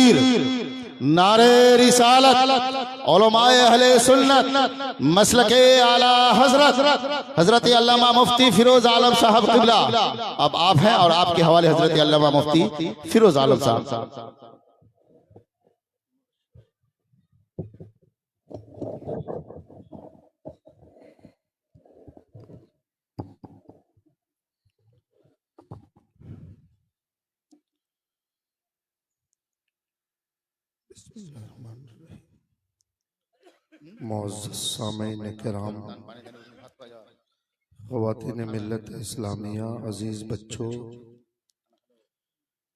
तकबीर, नारे रिसालत, उलमाए अहले सुन्नत, मसलके आला हजरत हजरत अल्लामा मुफ्ती फिरोज आलम साहब क़िबला। अब आप हैं और आपके हवाले हजरत अल्लामा मुफ्ती फिरोज आलम साहब। मुअज़्ज़ज़ सामीन किराम, ख़वातीन मिल्लत इस्लामिया, अज़ीज़ बच्चों,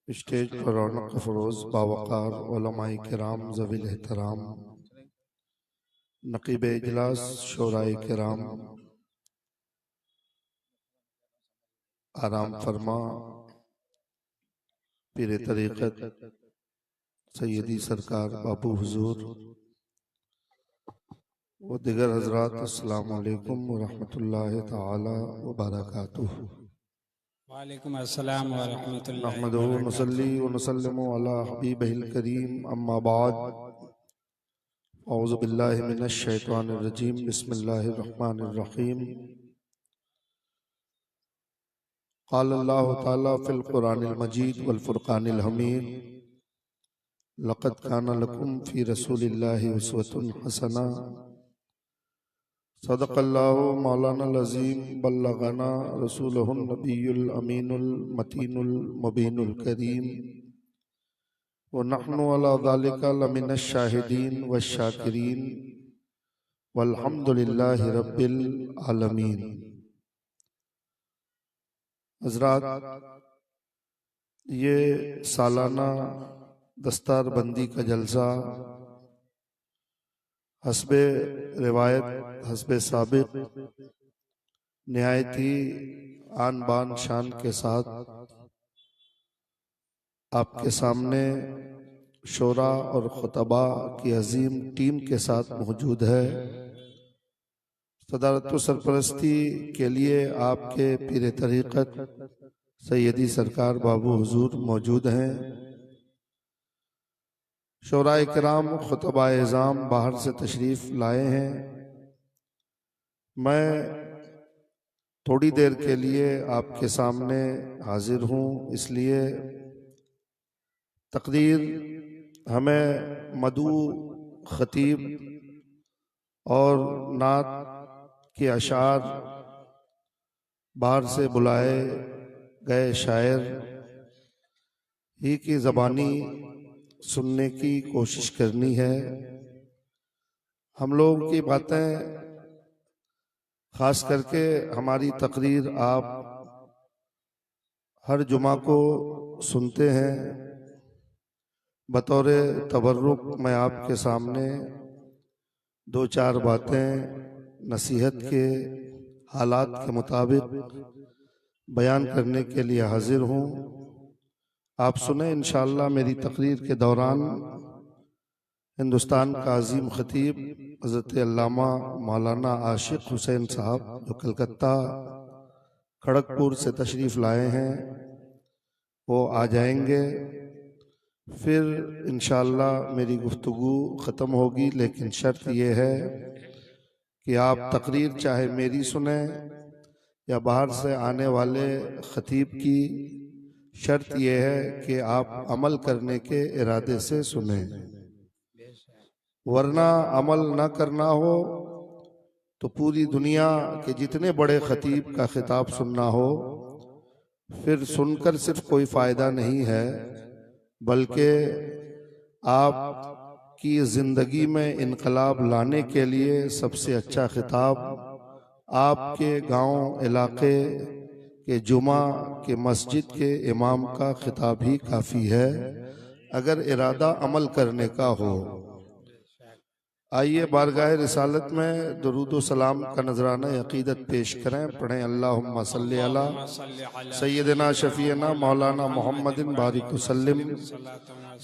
स्टेज पर रौनक फ़रोज़ बावक़ार उलमाए किराम, ज़वील एहतराम, नक़ीब इजलास, शोराए किराम, आराम फरमा, पीर तरीक़त सैयदी सरकार बाबू हुज़ूर व दिगर हज़रात, अस्सलामु अलैकुम व रहमतुल्लाहि तआला व बरकातुहू। वालेकुम अस्सलाम व रहमतुल्लाहि व नहमदुहु व बरकातुहू। नुसल्ली व नुसल्लिमु अला हबीबिहिल करीम, अम्मा बाद, औज़ु बिल्लाहि मिनश शैतानिर रजीम, बिस्मिल्लाहिर रहमानिर रहीम। क़ाल अल्लाहु तआला फ़िल क़ुरानिल मजीद वल फ़ुरक़ानिल हमीद, लक़द काना लकुम फ़ी रसूलिल्लाहि उस्वतुन हसना। सदक़ल्लाहु मौलानाल अज़ीम, बल्लग़ना रसूलुहुन नबियुल अमीनुल मतीनुल मुबीनुल करीम, व नहनु अला ज़ालिका लमिनश शाहिदीन वश्शाकिरीन, वल्हम्दुलिल्लाहि रब्बिल आलमीन। हज़रात, ये सालाना दस्तार बंदी का जलसा हस्बे रिवायत, हस्बे साबिक़, निहायती आन बान शान के साथ आपके सामने शोरा और खुतबा की अजीम टीम के साथ मौजूद है। सदारत सरपरस्ती के लिए आपके पीर तरीक़त सैयदी सरकार बाबू हुजूर मौजूद हैं। शोराए किराम, खुतबा इज़ाम बाहर से तशरीफ़ लाए हैं। मैं थोड़ी देर के लिए आपके सामने हाजिर हूँ, इसलिए तकदीर हमें मदू, खतीब और नात के अशार, बाहर से बुलाए गए शायर ही की ज़बानी सुनने की कोशिश करनी है। हम लोगों की बातें, खास करके हमारी तकरीर आप हर जुमा को सुनते हैं। बतौर तबर्रुक मैं आपके सामने दो चार बातें नसीहत के हालात के मुताबिक बयान करने के लिए हाजिर हूँ। आप सुने इंशाअल्लाह। मेरी तकरीर के दौरान हिंदुस्तान का अजीम खतीब हज़रत अल्लामा मौलाना आशिक हुसैन साहब, जो कलकत्ता खड़गपुर से तशरीफ़ लाए हैं, वो आ जाएंगे। फिर इंशाअल्लाह मेरी गुफ्तगू ख़त्म होगी, लेकिन शर्त यह है कि आप तकरीर चाहे मेरी सुने या बाहर से आने वाले खतीब की। शर्त यह है कि आप अमल करने के इरादे से सुने, वरना अमल न करना हो तो पूरी दुनिया के जितने बड़े खतीब का खिताब सुनना हो, फिर सुनकर सिर्फ कोई फ़ायदा नहीं है, बल्कि आप की ज़िंदगी में इनकलाब लाने के लिए सबसे अच्छा खिताब आपके गांव इलाके के जुमा के मस्जिद के इमाम का खिताब ही काफ़ी है, अगर इरादा अमल करने का हो। आइए बारगाह रिसालत में दुरूद व सलाम का नजराना अकीदत पेश करें। पढ़ें अल्लाहुम्मा सल्ली अला सय्यदना शफीना मौलाना मोहम्मदिन बारिक वसल्लिम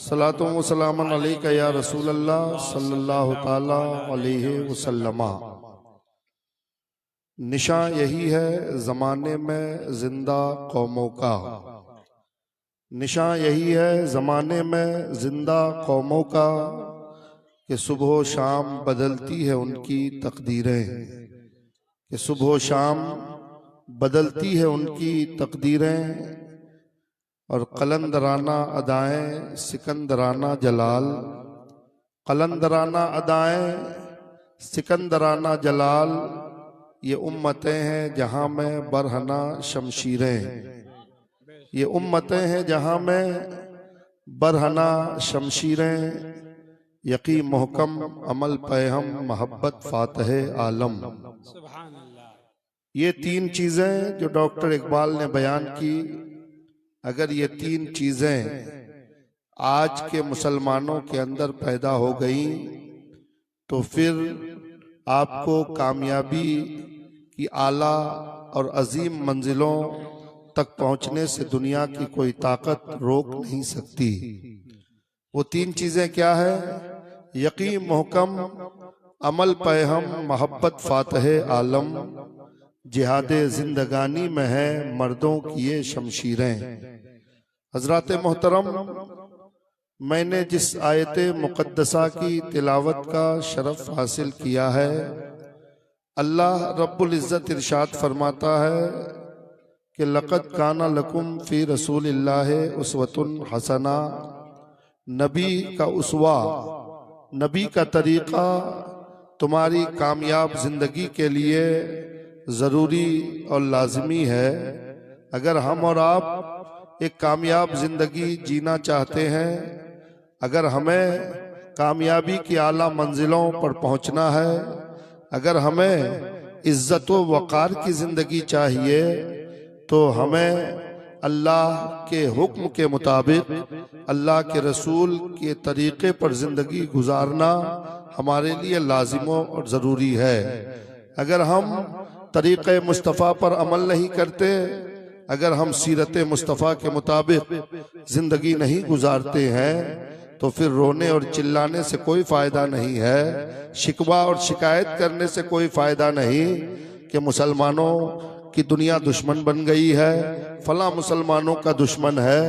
सलातो व सलामन अलैका या रसूल अल्लाह सल्लल्लाहु ताला अलैहि वसल्लम। निशान यही है ज़माने में जिंदा कौमों का, निशान यही है ज़माने में जिंदा कौमों का कि सुबह शाम बदलती है उनकी तकदीरें, कि सुबह शाम बदलती है उनकी तकदीरें। और कलंदराना अदाएं सिकंदराना जलाल, कलंदराना अदाएं सिकंदराना जलाल, ये उम्मतें हैं जहां में बरहना शमशीरें, ये उम्मतें हैं जहां में बरहना शमशीरें। यकी मोहकम अमल पैहम मोहब्बत फातह आलम। सुभान अल्लाह। ये तीन चीजें जो डॉक्टर इकबाल ने बयान की, अगर ये तीन चीजें आज के मुसलमानों के अंदर पैदा हो गई तो फिर आपको कामयाबी की आला और अजीम मंजिलों तक पहुंचने से दुनिया की कोई ताकत रोक नहीं सकती। वो तीन चीजें क्या है? यकीन मोहकम अमल पैहम मोहब्बत फातह आलम, जिहादे जिंदगानी में है मर्दों की ये शमशीरें। हजरात मोहतरम, मैंने जिस आयत मुक़द्दसा की तिलावत का शरफ हासिल किया है, अल्लाह रब्बुल इज़्ज़त इरशाद फरमाता है कि लक़द काना लकुम फ़ी रसूलिल्लाहि उस्वतुन हसना। नबी का उसवा, नबी का तरीक़ा तुम्हारी कामयाब जिंदगी के लिए ज़रूरी और लाजमी है। अगर हम और आप एक कामयाब जिंदगी जीना चाहते हैं, अगर हमें कामयाबी की आला मंजिलों पर पहुंचना है, अगर हमें इज्जत व वक़ार की जिंदगी चाहिए, तो हमें अल्लाह के हुक्म के मुताबिक अल्लाह के रसूल के तरीक़े पर जिंदगी गुजारना हमारे लिए लाजिम और ज़रूरी है। अगर हम तरीक़े मुस्तफ़ा पर अमल नहीं करते, अगर हम सीरत मुस्तफ़ा के मुताबिक जिंदगी नहीं गुजारते हैं, तो फिर रोने और चिल्लाने से कोई फायदा नहीं है, शिकवा और शिकायत करने से कोई फायदा नहीं कि मुसलमानों की दुनिया दुश्मन बन गई है, फला मुसलमानों का दुश्मन है,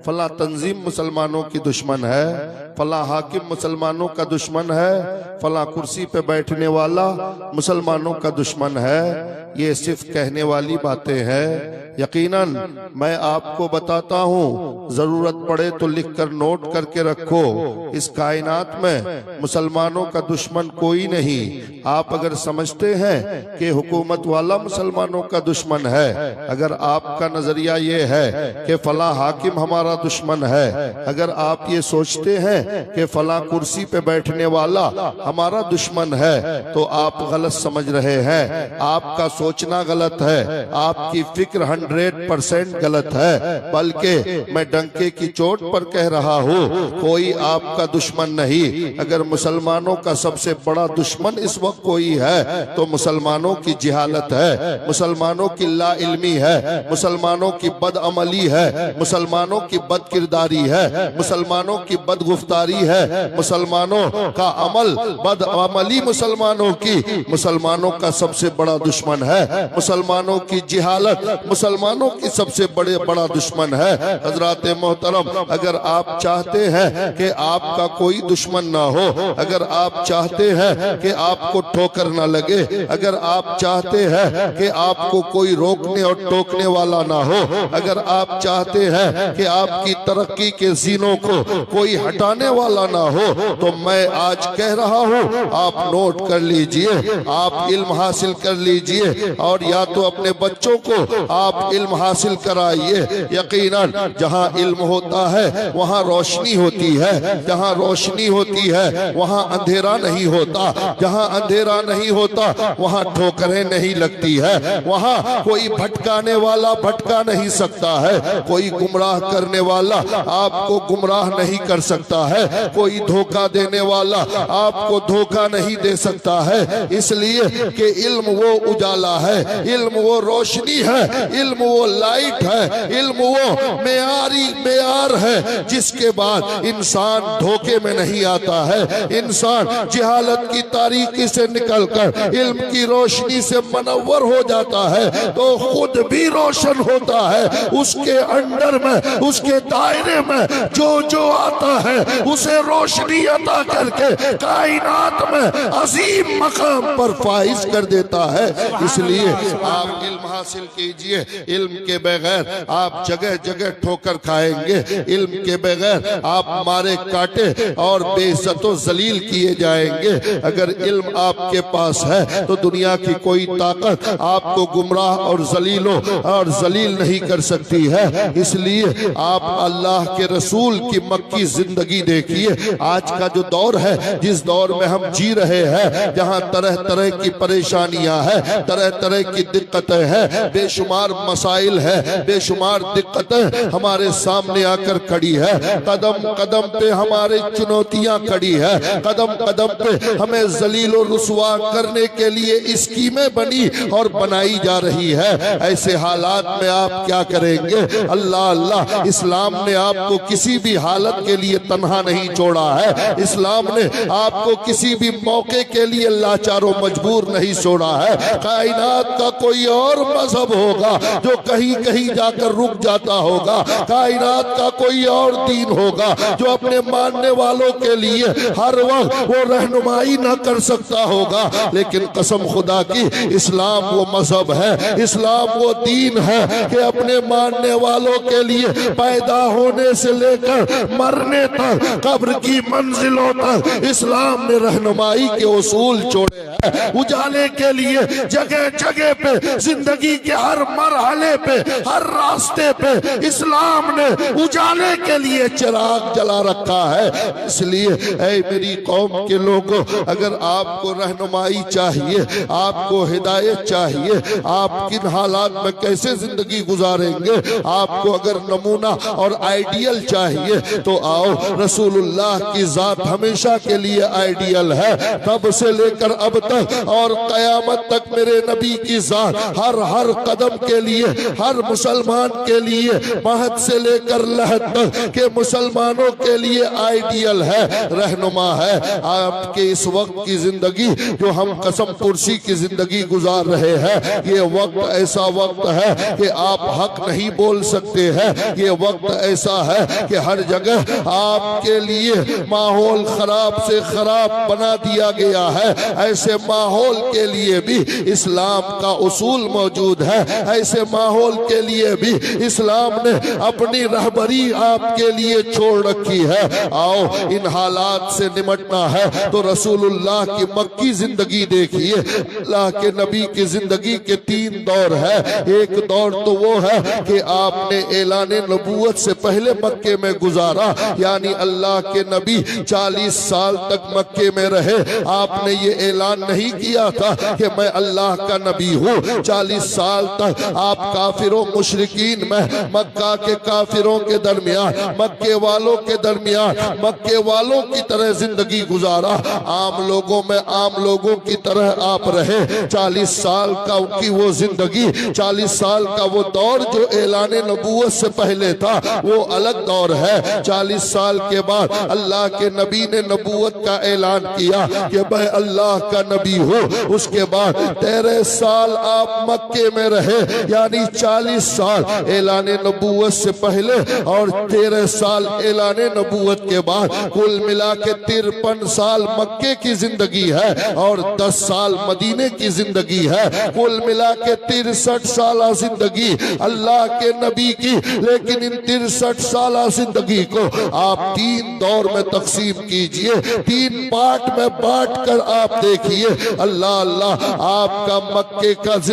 फला तंजीम मुसलमानों की दुश्मन है, फला हाकिम मुसलमानों का दुश्मन है, फला कुर्सी पे बैठने वाला मुसलमानों का दुश्मन है। ये सिर्फ कहने वाली बातें हैं। यकीनन मैं आपको बताता हूँ, जरूरत पड़े तो लिख कर नोट करके रखो, इस कायनात में मुसलमानों का दुश्मन कोई नहीं। आप अगर समझते हैं कि हुकूमत वाला मुसलमानों का दुश्मन है, अगर आपका नजरिया ये है कि फला हाकिम हमारा दुश्मन है, अगर आप ये सोचते हैं कि फला कुर्सी पे बैठने वाला हमारा दुश्मन है, तो आप गलत समझ रहे हैं। आपका सोचना गलत है, आपकी फिक्र 100% गलत है। बल्कि मैं डंके की चोट पर कह रहा हूँ, कोई आपका दुश्मन नहीं। अगर मुसलमानों का सबसे बड़ा दुश्मन इस वक्त कोई है तो मुसलमानों की जिहालत है, मुसलमानों की ला इल्मी है, मुसलमानों की बदअमली है, मुसलमानों की बदकिरदारी है, मुसलमानों की बदगुफ्तारी है, मुसलमानों का अमल बदअमली, मुसलमानों का सबसे बड़ा दुश्मन है। मुसलमानों की जिहालत मुसलमानों की सबसे बड़ा दुश्मन है। हजरात मोहतरम, अगर आप चाहते हैं कि आपका कोई दुश्मन ना हो, अगर आप चाहते हैं कि आपको ठोकर ना लगे, अगर आप चाहते हैं कि आपको कोई रोकने और टोकने वाला ना हो, अगर आप चाहते हैं कि आपकी तरक्की के जीनों को कोई हटाने वाला ना हो, तो मैं आज कह रहा हूँ, आप नोट कर लीजिए, आप इल्म हासिल कर लीजिए, और या तो अपने बच्चों को आप इल्म हासिल कराइए। यकीनन जहाँ इल्म होता है वहाँ रोशनी होती है, जहाँ रोशनी होती है वहाँ अंधेरा नहीं होता, जहाँ अंधेरा नहीं होता वहाँ ठोकरें नहीं लगती है, वहाँ कोई भटकाने वाला भटका नहीं सकता है, कोई गुमराह करने वाला आपको गुमराह नहीं कर सकता है, कोई धोखा देने वाला आपको धोखा नहीं दे सकता है। इसलिए कि इल्म वो उजाला है, इल्म वो रोशनी है, इल्म वो लाइट है, इल्म वो मेयार है, जिसके बाद इंसान धोखे में नहीं आता है। इंसान जिहालत की तारीकी से निकलकर इल्म की रोशनी से मनव्वर हो जाता है तो खुद भी रोशन होता है, उसके अंडर में उसके उसके दायरे में जो जो आता है उसे रोशनी अता करके कायनात में अजीम मकाम पर फाइज कर देता है। इसलिए आप इल्म हासिल कीजिए। इल्म के बगैर आप जगह जगह ठोकर खाएंगे। इल्म के बगैर आप मारे काटे और बेइज्जतो जलील किए जाएंगे। अगर इल्म आपके पास है तो दुनिया की कोई ताकत आपको गुमराह और जलील नहीं कर सकती है। इसलिए आप अल्लाह के रसूल की मक्की जिंदगी देखिए। आज का जो दौर है, जिस दौर में हम जी रहे हैं, जहाँ तरह तरह की परेशानियां हैं, तरह तरह की दिक्कतें हैं, बेशुमार मसाइल है, बेशुमार दिक्कतें हमारे सामने आकर खड़ी है। कदम कदम पे हमारे चुनौतियां खड़ी है। कदम कदम पे हमें जलील और रुसवा करने के लिए स्कीमें बनी और बनाई जा रही है। ऐसे हालात में आप क्या करेंगे? अल्लाह अल्लाह, इस्लाम ने आपको किसी भी हालत के लिए तन्हा नहीं छोड़ा है। इस्लाम ने आपको किसी भी मौके के लिए लाचारो मजबूर नहीं छोड़ा है। कायनात का कोई और मजहब होगा जो कहीं कहीं जाकर रुक जाता होगा। कायनात का कोई और दीन होगा जो अपने मानने वालों के लिए हर वक्त वो रहनुमाई न कर सकता होगा। लेकिन कसम खुदा की, इस्लाम वो मजहब है, इस्लाम वो दीन है कि अपने मानने वालों के लिए पैदा होने से लेकर मरने तक, कब्र की मंजिलों तक इस्लाम ने रहनुमाई के उसूल छोड़े हैं। उजाले के लिए जगह जगह पे, जिंदगी के हर मरहले पे, हर रास्ते पे इस्लाम ने उजाले के लिए चिराग जला रखा है। इसलिए ऐ मेरी कौम के लोगों, अगर आपको रहनुमाई चाहिए, आपको हिदायत चाहिए, आप किन हालात में कैसे जिंदगी गुजारेंगे, आपको अगर नमूना और आइडियल चाहिए तो आओ। रसूलुल्लाह की जात हमेशा के लिए आइडियल है, तब से लेकर अब तक और कयामत तक मेरे नबी की जात हर हर कदम के लिए, हर मुसलमान के लिए, महद से लेकर लहद तक के मुसलमानों के लिए आइडियल है, रहनुमा है। आपके इस वक्त की जिंदगी जो हम कसम पुरसी की जिंदगी गुजार रहे हैं, ये वक्त ऐसा वक्त है कि आप हक नहीं बोल सकते हैं। ये वक्त ऐसा है कि हर जगह आपके लिए माहौल खराब से खराब बना दिया गया है। ऐसे माहौल के लिए भी इस्लाम का उसूल मौजूद है। ऐसे माहौल के लिए भी इस्लाम ने अपनी रहबरी आपके लिए छोड़ रखी है। आओ, इन हालात से निमटना है तो रसूलुल्लाह की मक्की जिंदगी देखिए। अल्लाह के नबी की जिंदगी के 3 दौर है। एक दौर तो वो है कि आपने ऐलान नबूवत से पहले मक्के में गुजारा, यानी अल्लाह के नबी 40 साल तक मक्के में रहे। आपने ये ऐलान नहीं किया था कि मैं अल्लाह का नबी हूँ। 40 साल तक आप काफिरों मुशरिकीन में, मक्का के काफिरों के दरमियान, मक्के वालों के दरमियान, मक्के वालों की तरह जिंदगी गुजारा। आम लोगों में आम लोगों की तरह आप रहे। 40 साल का की वो जिंदगी, 40 साल का वो दौर जो ऐलान नबूवत से पहले था, वो अलग दौर है। 40 साल के बाद अल्लाह के नबी ने नबूवत का ऐलान किया कि मैं अल्लाह का नबी हूँ। उसके बाद 13 साल आप मक्के में रहे, यानी 40 साल ऐलान नबूवत से पहले और 13 साल ऐलान नबूवत के बाद, कुल मिला के 53 साल मक्के की जिंदगी है और 10 साल मदीने की जिंदगी है। कुल मिला के 63 साल जिंदगी अल्लाह के नबी की। लेकिन इन 63 साल जिंदगी को आप 3 दौर में तकसीम कीजिए, 3 पार्ट में बांट कर आप देखिए। अल्लाह अल्लाह, आपका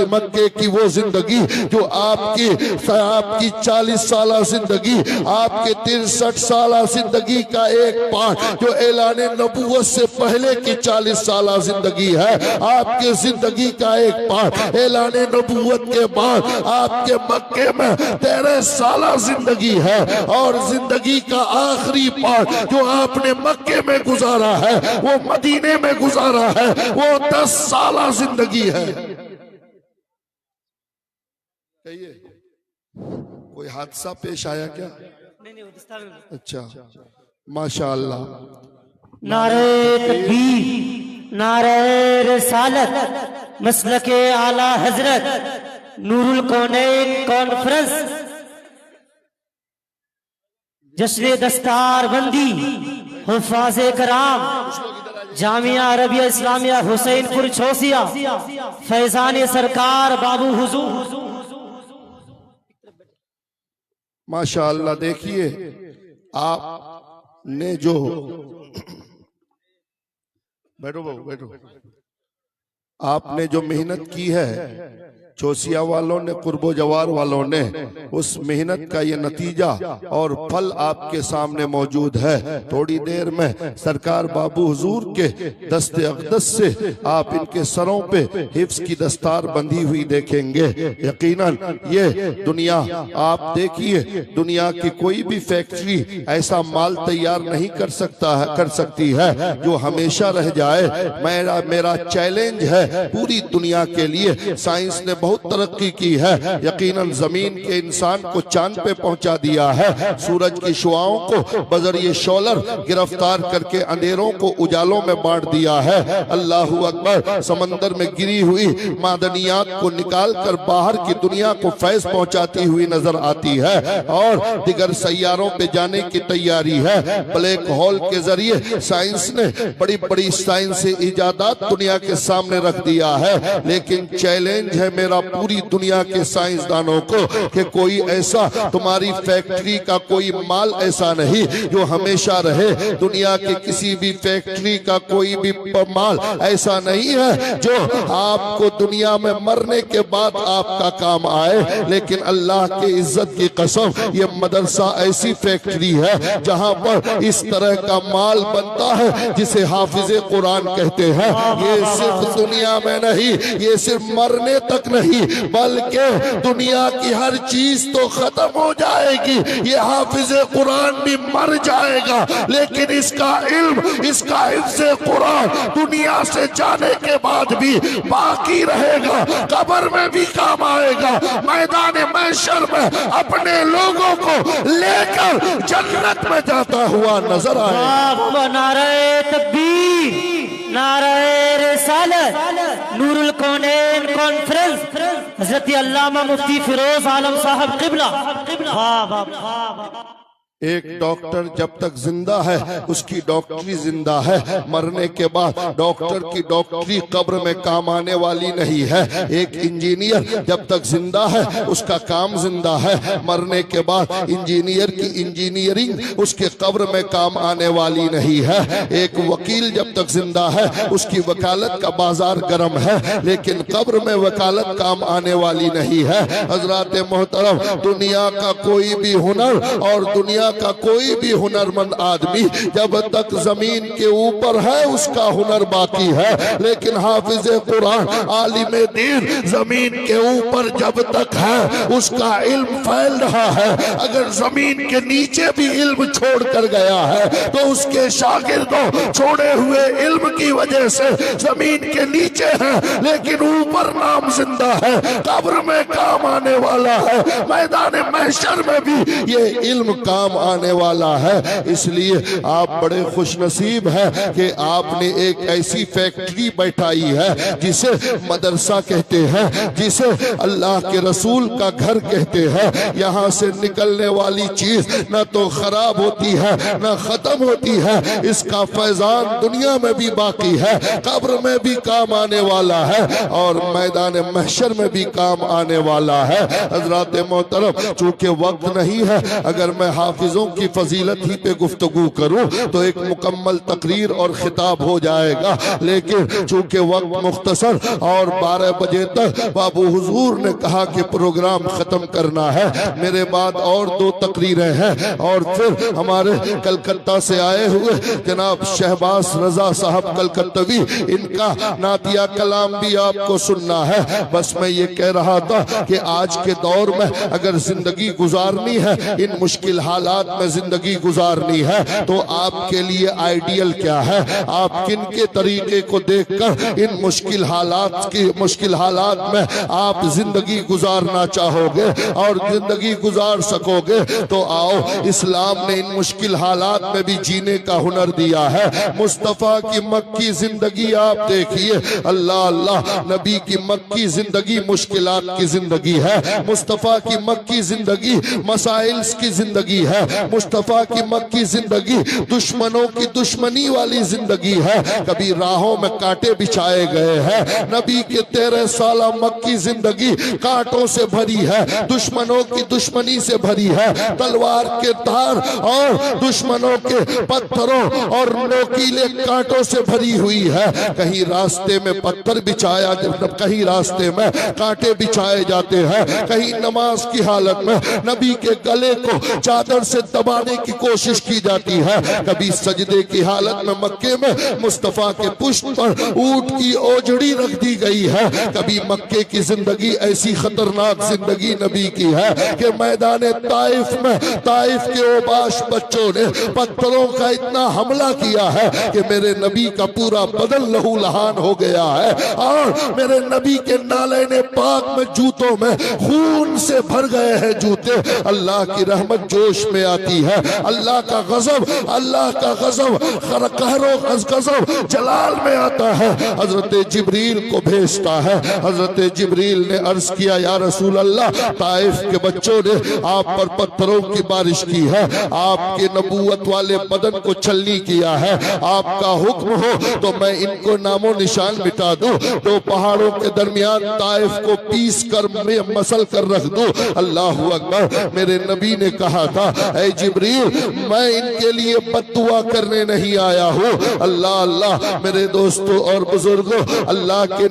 मक्के की वो जिंदगी जो आपकी 40 साल जिंदगी, आपके 63 साल जिंदगी का एक पार्ट जो ऐलान नबूवत से पहले की 40 साल जिंदगी है। आपके जिंदगी का एक पार्ट ऐलान नबूवत के बाद आपके मक्के में 13 साल जिंदगी है। और जिंदगी का आखिरी पार्ट जो आपने मक्के में गुजारा है, वो मदीने में गुजारा है, वो 10 साल जिंदगी है। कहिए, कोई हादसा पेश आया क्या? नहीं, अच्छा, माशाअल्लाह। नारे तकबीर, नारे रिसालत, मसलके आला हजरत, नूरुल कौनैन कॉन्फ्रेंस जश्न दस्तार बंदी हुफ़ाज़े कराम जामिया अरबिया इस्लामिया हुसैनपुर छोसिया फैजान सरकार बाबू हुजूर। माशाअल्लाह। देखिए आपने जो बैठो बाबू बैठो, आपने जो मेहनत की है चौसिया वालों ने, कुर्बो जवार वालों ने, उस मेहनत का ये नतीजा और फल आपके सामने मौजूद है। थोड़ी देर में सरकार बाबू हुजूर के दस्ते अक़दस से आप इनके सरों पे हिफ्स की दस्तार बंधी हुई देखेंगे। यकीनन ये दुनिया, आप देखिए, दुनिया की कोई भी फैक्ट्री ऐसा माल तैयार नहीं कर सकती है जो हमेशा रह जाए। मेरा चैलेंज है पूरी दुनिया के लिए। साइंस ने बहुत तरक्की की है, यकीनन जमीन के इंसान को चांद पे पहुंचा दिया है, सूरज की शुआओं को बजरिए शोलर गिरफ्तार करके अंधेरों को उजालों में बांट दिया है। अल्लाहू अकबर। समंदर में गिरी हुई मादनियात को निकाल कर बाहर की दुनिया को फैज पहुंचाती हुई नजर आती है और दिगर सैयारों पे जाने की तैयारी है। ब्लैक होल के जरिए साइंस ने बड़ी बड़ी साइंसी इजादात दुनिया के सामने रख दिया है, लेकिन चैलेंज है मेरा पूरी दुनिया के साइंसदानों को कि कोई ऐसा, तुम्हारी फैक्ट्री का कोई माल ऐसा नहीं जो हमेशा रहे। दुनिया की किसी भी फैक्ट्री का कोई भी माल ऐसा नहीं है जो आपको दुनिया में मरने के बाद आपका काम आए। लेकिन अल्लाह के इज्जत की कसम, ये मदरसा ऐसी फैक्ट्री है जहां पर इस तरह का माल बनता है जिसे हाफिज कुरान कहते हैं। ये सिर्फ दुनिया में नहीं, ये सिर्फ मरने तक नहीं, बल्कि दुनिया की हर चीज तो खत्म हो जाएगी, ये हाफिज कुरान भी मर जाएगा, लेकिन इसका इल्म, इसका हिफ्ज़े कुरान दुनिया से जाने के बाद भी बाकी रहेगा, कब्र में भी काम आएगा, मैदान महशर में अपने लोगों को लेकर जन्नत में जाता हुआ नजर आएगा। नारे तकबीर, नारे रिसालत, नूरुल कौनैन कॉन्फ्रेंस, हज़रत अल्लामा मुफ्ती फिरोज आलम साहब क़िबला। वाह वाह वाह। एक डॉक्टर जब तक जिंदा है उसकी डॉक्टरी जिंदा है, मरने के बाद डॉक्टर की डॉक्टरी कब्र में काम आने वाली नहीं है। एक इंजीनियर जब तक जिंदा है उसका काम जिंदा है, मरने के बाद इंजीनियर की इंजीनियरिंग उसके कब्र में काम आने वाली नहीं है। एक वकील जब तक जिंदा है उसकी वकालत का बाजार गर्म है, लेकिन कब्र में वकालत काम आने वाली नहीं है। हजरात मोहतरम, दुनिया का कोई भी हुनर और दुनिया का कोई भी हुनरमंद आदमी जब तक जमीन के ऊपर है उसका हुनर बाकी है, लेकिन हाफिज कुरान, आलिम दीन जमीन के ऊपर जब तक है उसका इल्म फैल रहा है। अगर जमीन के नीचे भी इल्म छोड़ कर गया है तो उसके शागिर्दों छोड़े हुए इल्म की वजह से जमीन के नीचे है, लेकिन ऊपर नाम जिंदा है, कब्र में काम आने वाला है, मैदान महशर में भी ये इल्म काम आने वाला है। इसलिए आप बड़े खुश नसीब हैं कि आपने एक ऐसी फैक्ट्री बैठाई है जिसे मदरसा कहते हैं, जिसे अल्लाह के रसूल का घर कहते हैं। यहाँ से निकलने वाली चीज न तो खराब होती है न खत्म होती है, इसका फैजान दुनिया में भी बाकी है, कब्र में भी काम आने वाला है और मैदान महशर में भी काम आने वाला है। हजरात मोहतरम, चूंकि वक्त नहीं है, अगर मैं हाफिजों की फजीलत ही पे गुफ्तगू करूं तो एक मुकम्मल तकरीर और खिताब हो जाएगा, लेकिन चूंकि वक्त मुख्तसर और 12 बजे तक बाबू हुजूर ने कहा कि प्रोग्राम खत्म करना है, मेरे बाद और 2 तकरीरें हैं और फिर हमारे कलकत्ता से आए हुए जनाब शहबाज रजा साहब कलकत्तवी, इनका नातिया कलाम भी आपको सुनना है। बस मैं ये कह रहा था कि आज के दौर में अगर जिंदगी गुजारनी है, इन मुश्किल हालात में जिंदगी गुजारनी है, तो आपके लिए आइडियल क्या है? आप किन के तरीके को देखकर इन मुश्किल हालात में आप जिंदगी गुजारना चाहोगे और जिंदगी गुजार सकोगे? तो आओ, इस्लाम ने इन मुश्किल हालात में भी जीने का हुनर दिया है। मुस्तफा की मक्की जिंदगी आप देखिए, अल्लाह अल्लाह, नबी की मक्की जिंदगी मुश्किलात की जिंदगी है, मुस्तफा की मक्की जिंदगी मसाइल्स की जिंदगी है। है। मुस्तफ़ा की मक्की जिंदगी दुश्मनों की दुश्मनी वाली जिंदगी है। कभी राहों में कांटे बिछाए गए हैं। नबी के 13 साल मक्की जिंदगी कांटों से भरी है, दुश्मनों की दुश्मनी से भरी है, तलवार के धार और दुश्मनों के पत्थरों और नोकीले कांटों से भरी हुई है। कहीं रास्ते में पत्थर बिछाया, कहीं रास्ते में कांटे बिछाए जाते हैं, कहीं नमाज की हालत में नबी के गले को चादर से दबाने की कोशिश की जाती है, कभी सजदे की हालत में मक्के में मुस्तफा के पुष्ट पर ऊंट की ओजड़ी रख दी गई है। कभी मक्के की जिंदगी ऐसी खतरनाक जिंदगी नबी की है कि मैदान ताइफ में ताइफ के ओबाश बच्चों ने पत्थरों का इतना हमला किया है कि मेरे नबी का पूरा बदन लहू लहान हो गया है और मेरे नबी के नालैने पाक में जूतों में खून से भर गए हैं जूते। अल्लाह की रहमत जोश में आती है, अल्लाह का गजब गजब जलाल में आता है। हजरत जिब्रील को भेजता है। हजरत जिब्रील ने अर्ज किया, या रसूल अल्लाह, ताइफ के बच्चों ने आप पर पत्थरों की बारिश की है, आपके नबूवत वाले बदन को छलनी किया है, आपका हुक्म हो तो मैं इनको नामो निशान मिटा दूं, दो पहाड़ों के दरमियान ताइफ को पीस कर मसल कर रख दूं। अल्लाह अकबर। मेरे नबी ने कहा था, ऐ जिब्रील, मैं इनके लिए बद्दुआ करने नहीं आया हूँ। अल्लाह अल्लाह। मेरे दोस्तों और बुजुर्गों, अल्लाह के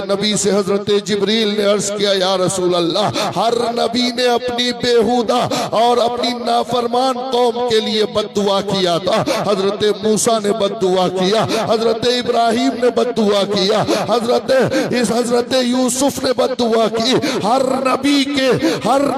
नबी से हजरत जिब्रील ने अर्ज किया, या रसूल अल्लाह, हर नबी ने अपनी बेहुदा और अपनी नाफरमान कौम के लिए बद्दुआ किया था। हजरत मूसा ने बद्दुआ किया, हजरत इब्राहिम ने बद्दुआ किया, हजरत यूसुफ ने बद्दुआ की। हर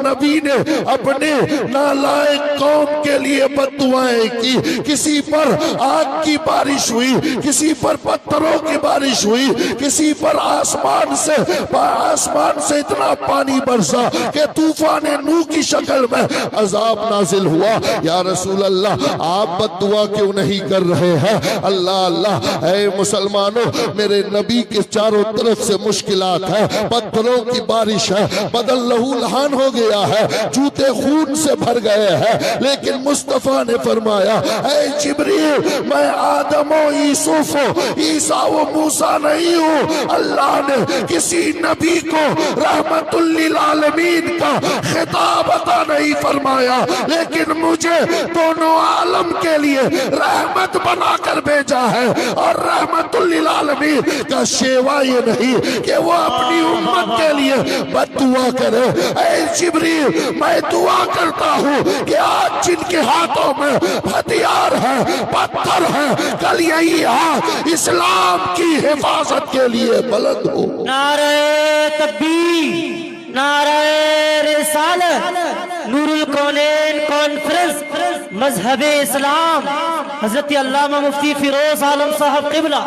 नबी ने अपने नालायक कौम के लिए बद्दुआएं की। किसी पर आग की बारिश हुई, किसी पर पत्थरों की बारिश हुई, किसी पर आसमान से इतना पानी बरसा कि तूफान नूह की शक्ल में अजाब नाजिल हुआ। या रसूल अल्लाह, आप बद्दुआ क्यों नहीं कर रहे हैं? अल्लाह अल्लाह। ऐ मुसलमानों, मेरे नबी के चारों तरफ से मुश्किलात है, पत्थरों की बारिश है, बदन लहू लहान हो गया है, जूते खून से भर गए हैं, लेकिन मुस्तफा ने फरमाया, ऐ जिब्रील, मैं आदम यूसुफ ईसा व मूसा नहीं हूँ। अल्लाह ने किसी नबी को रहमतुल लिल आलमीन का खिताब अता नहीं फरमाया, लेकिन मुझे दोनों आलम के लिए रहमत बनाकर भेजा है। और रहमतुल लिल आलमीन का शेवा ये नहीं कि वो अपनी उम्मत के लिए बद्दुआ करे। ऐ जिब्रील, मैं दुआ करता हूँ कि आज जिनके हाथों में हथियार है, पत्थर है, कल यही हाथ इस्लाम की हिफाजत के लिए बुलंद हो। नारे तकबीर, नारे रिसालत, नूरुल कौनैन कॉन्फ्रेंस मजहबे इस्लाम, हजरत अल्लामा मुफ्ती फिरोज आलम साहब क़िबला।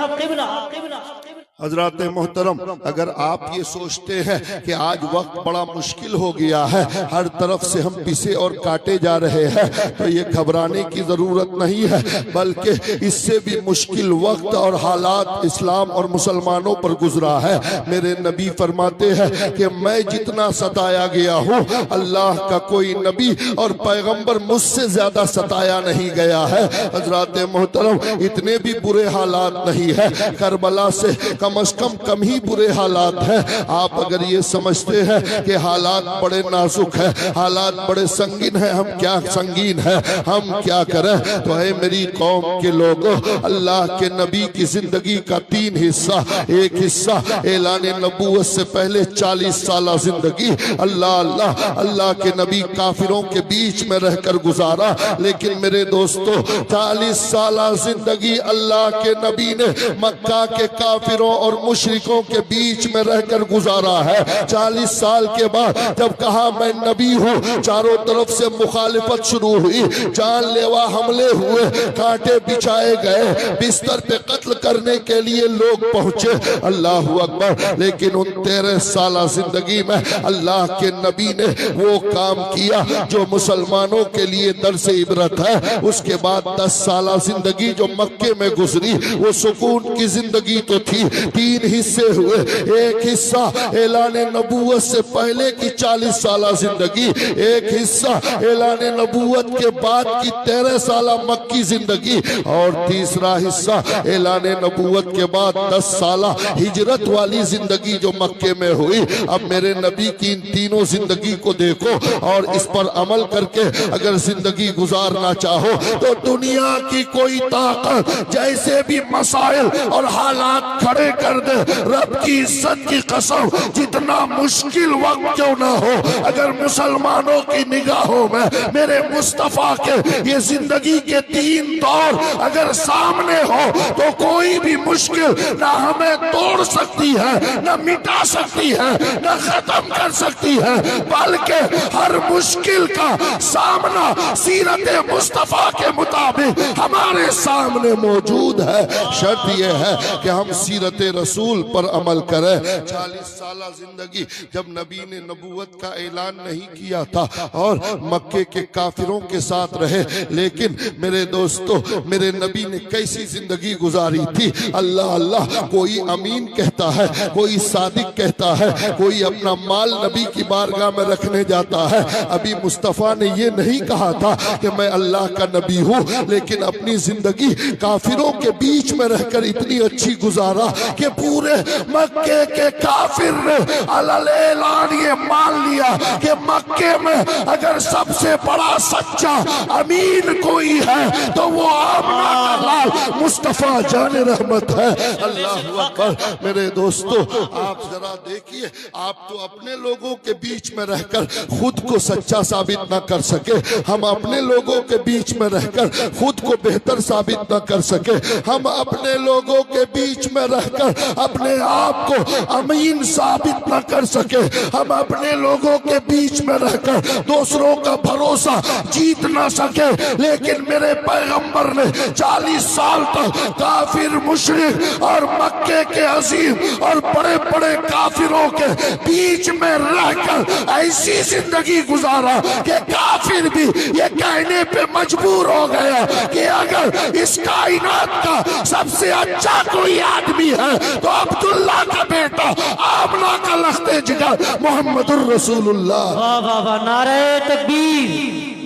हजरात मोहतरम, अगर आप ये सोचते हैं कि आज वक्त बड़ा मुश्किल हो गया है, हर तरफ से हम पिसे और काटे जा रहे हैं, तो ये घबराने की जरूरत नहीं है, बल्कि इससे भी मुश्किल वक्त और हालात इस्लाम और मुसलमानों पर गुजरा है। मेरे नबी फरमाते हैं कि मैं जितना सताया गया हूँ, अल्लाह का कोई नबी और पैगंबर मुझसे ज्यादा सताया नहीं गया है। हजरात मोहतरम, इतने भी बुरे हालात नहीं है, करबला से कम से कम ही बुरे हालात हैं। आप अगर ये समझते हैं कि हालात बड़े नाजुक हैं, हालात बड़े संगीन हैं, हम क्या करें, तो है मेरी कौम के लोगों, अल्लाह के नबी की जिंदगी का 3 हिस्सा, एक हिस्सा ऐलान नबूवत से पहले 40 साल जिंदगी अल्लाह के नबी काफिरों के बीच में रहकर गुजारा। लेकिन मेरे दोस्तों, 40 साल जिंदगी अल्लाह के नबी ने मक्का के काफिरों और मुशरिकों के बीच में रहकर गुजारा है। 40 साल के बाद जब कहा मैं नबी हूँ, चारों तरफ से मुखालिफत शुरू हुई, जानलेवा हमले हुए, कांटे बिछाए गए, बिस्तर पे कत्ल करने के लिए लोग पहुंचे। अल्लाह अकबर। लेकिन उन 13 साल जिंदगी में अल्लाह के नबी ने वो काम किया जो मुसलमानों के लिए दर्स इबरत है। उसके बाद 10 साल जिंदगी जो मक्के में गुजरी, वो सुकून की जिंदगी तो थी, तीन हिस्से हुए। एक हिस्सा ऐलान नबूवत से पहले की 40 साल जिंदगी, एक हिस्सा ऐलान नबूवत के बाद की 13 साल मक्की जिंदगी, और तीसरा हिस्सा ऐलान नबूवत के बाद 10 साल हिजरत वाली जिंदगी जो मक्के में हुई। अब मेरे नबी की इन तीनों जिंदगी को देखो और इस पर अमल करके अगर जिंदगी गुजारना चाहो तो दुनिया की कोई ताकत जैसे भी मसाइल और हालात खड़े कर दे, रब की इज्जत की कसम, जितना मुश्किल वक्त क्यों ना हो, अगर मुसलमानों की निगाहों में मेरे मुस्तफा के ये जिंदगी के 3 दौर अगर सामने हो तो कोई भी मुश्किल ना हमें तोड़ सकती है, ना मिटा सकती है, ना खत्म कर सकती है, बल्कि हर मुश्किल का सामना सीरत मुस्तफा के मुताबिक हमारे सामने मौजूद है। शर्त यह है कि हम सीरत रसूल पर अमल करें। 40 साल जिंदगी जब नबी ने नबूवत का ऐलान नहीं किया था और मक्के के काफिरों के साथ रहे, लेकिन मेरे दोस्तों मेरे नबी ने कैसी जिंदगी गुजारी थी। अल्लाह अल्लाह, कोई अमीन कहता है, कोई सादिक कहता है, कोई अपना माल नबी की बारगाह में रखने जाता है। अभी मुस्तफा ने ये नहीं कहा था कि मैं अल्लाह का नबी हूँ, लेकिन अपनी जिंदगी काफिरों के बीच में रहकर इतनी अच्छी गुजारा कि पूरे मक्के के काफिर ने अलल ऐलान ये मान लिया कि मक्के में अगर सबसे बड़ा सच्चा अमीन कोई है तो वो आमना का लाल मुस्तफा जान रहमत है। अल्लाह अकबर। मेरे दोस्तों आप जरा देखिए, आप तो अपने लोगों के बीच में रहकर खुद को सच्चा साबित न कर सके, हम अपने लोगों के बीच में रहकर खुद को बेहतर साबित न कर सके, हम अपने लोगों के बीच में रहकर अपने आप को अमीन साबित न कर सके, हम अपने लोगों के बीच में रहकर दूसरों का भरोसा जीत न सके, लेकिन मेरे पैगंबर ने 40 साल तक काफिर मुशरिक और मक्के के अजीम और बड़े बड़े काफिरों के बीच में रहकर ऐसी जिंदगी गुजारा कि काफिर भी ये कहने पे मजबूर हो गया कि अगर इस कायनात का सबसे अच्छा कोई आदमी है तो अब्दुल्ला का बेटा आमना का लख्ते जिगर मोहम्मदुर रसूलुल्लाह। वाह वाह वाह, नारे तकबीर,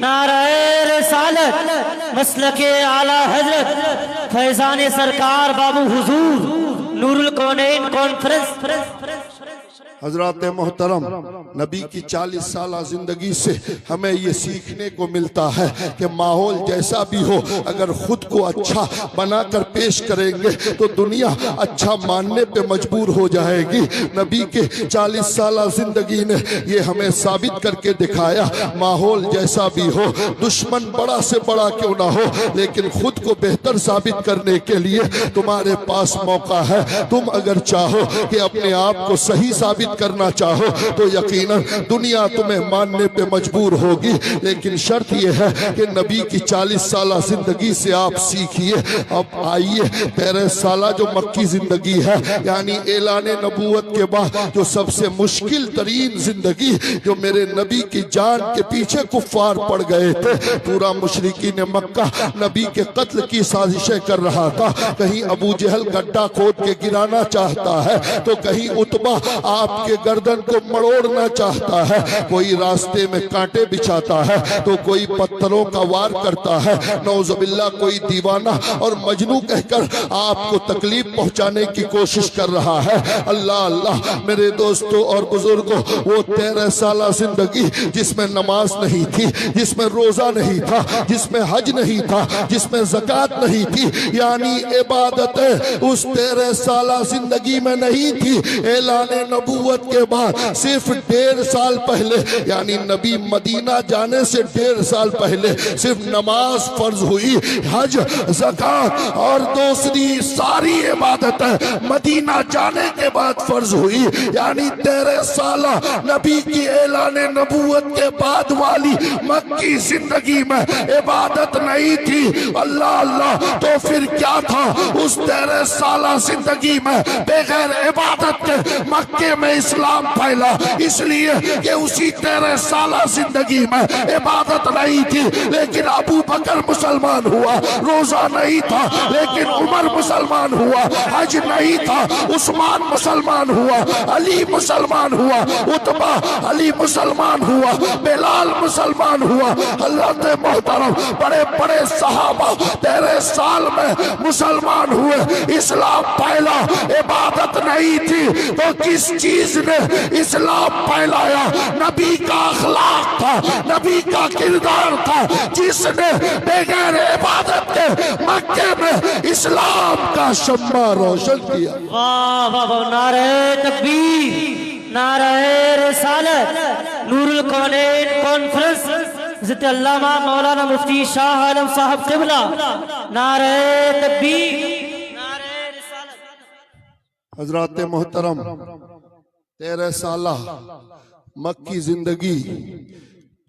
नारे रिसालत, मसलके आला हजरत फैजान सरकार बाबू हुजूर नूरुल कौनैन कॉन्फ्रेंस। हजरत मोहतरम, नबी की 40 साल जिंदगी से हमें ये सीखने को मिलता है कि माहौल जैसा भी हो, अगर खुद को अच्छा बनाकर पेश करेंगे तो दुनिया अच्छा मानने पे मजबूर हो जाएगी। नबी के 40 साल जिंदगी ने ये हमें साबित करके दिखाया, माहौल जैसा भी हो, दुश्मन बड़ा से बड़ा क्यों ना हो, लेकिन खुद को बेहतर साबित करने के लिए तुम्हारे पास मौका है। तुम अगर चाहो कि अपने आप को सही साबित करना चाहो तो यकीनन दुनिया तुम्हें मानने पे मजबूर होगी, लेकिन शर्त यह है कि नबी की 40 साल जिंदगी से आप सीखिए। अब आइए 13 साल जो मक्की जिंदगी है, यानी ऐलान नबूवत के बाद जो सबसे मुश्किल तरीन जिंदगी, जो मेरे नबी की जान के पीछे कुफ्फार पड़ गए थे। पूरा मुशरिकीन मक्का नबी के कत्ल की साजिशें कर रहा था, कहीं अबू जहल गड्ढा खोद के गिराना चाहता है तो कहीं उतबा आपके गर्दन को मरोड़ना चाहता है, कोई रास्ते में कांटे बिछाता है तो कोई पत्थरों का वार करता है, नौजुबिल्लाह कोई दीवाना और मजनू कहकर आपको तकलीफ पहुंचाने की कोशिश कर रहा है। अल्लाह अल्लाह, मेरे दोस्तों और बुजुर्गों, वो 13 साल जिंदगी जिसमें नमाज नहीं थी, जिसमें रोजा नहीं था, जिसमें हज नहीं था, जिसमें ज़कात नहीं थी, यानी इबादत उस 13 साल जिंदगी में नहीं थी। ऐलान नबूवत के बाद सिर्फ 1.5 साल पहले, यानी नबी मदीना जाने से 1.5 साल पहले सिर्फ नमाज फर्ज हुई, हज, ज़कात और दूसरी सारी इबादतें मदीना जाने के बाद फर्ज हुई। यानी 13 साल नबी की ऐलान नबूवत के बाद वाली मक्की जिंदगी में इबादत नहीं थी। अल्लाह अल्लाह, तो फिर क्या था उस 13 साल जिंदगी में? बगैर इबादत के मक्के में इस्लाम फैला, इसलिए कि उसी 13 साल जिंदगी में इबादत नहीं थी लेकिन अबू बकर मुसलमान हुआ, रोजा नहीं था लेकिन उमर मुसलमान हुआ, हज नहीं था उस्मान मुसलमान हुआ, अली मुसलमान हुआ, उतबा अली मुसलमान हुआ, बिलाल मुसलमान हुआ। हज़रत मोहतरम बड़े बड़े सहाबा 13 साल में मुसलमान हुए, इस्लाम फैला। इबादत नहीं थी तो किस चीज ने इस्लाम फैलाया? नबी का अखलाक था, नबी का किरदार था, जिसने बगैर इबादत के मक्के में इस्लाम का शम्मा रोशन किया। वाह वाह वाह, नारे तकबीर, नारे रिसालत, नूरुल कौनैन कॉन्फ्रेंस हज़रत अल्लामा मौलाना मुफ्ती शाह आलम साहब क़िबला, नारे तकबीर, नारे रिसालत। हजरात मोहतरम 13 साल मक्की जिंदगी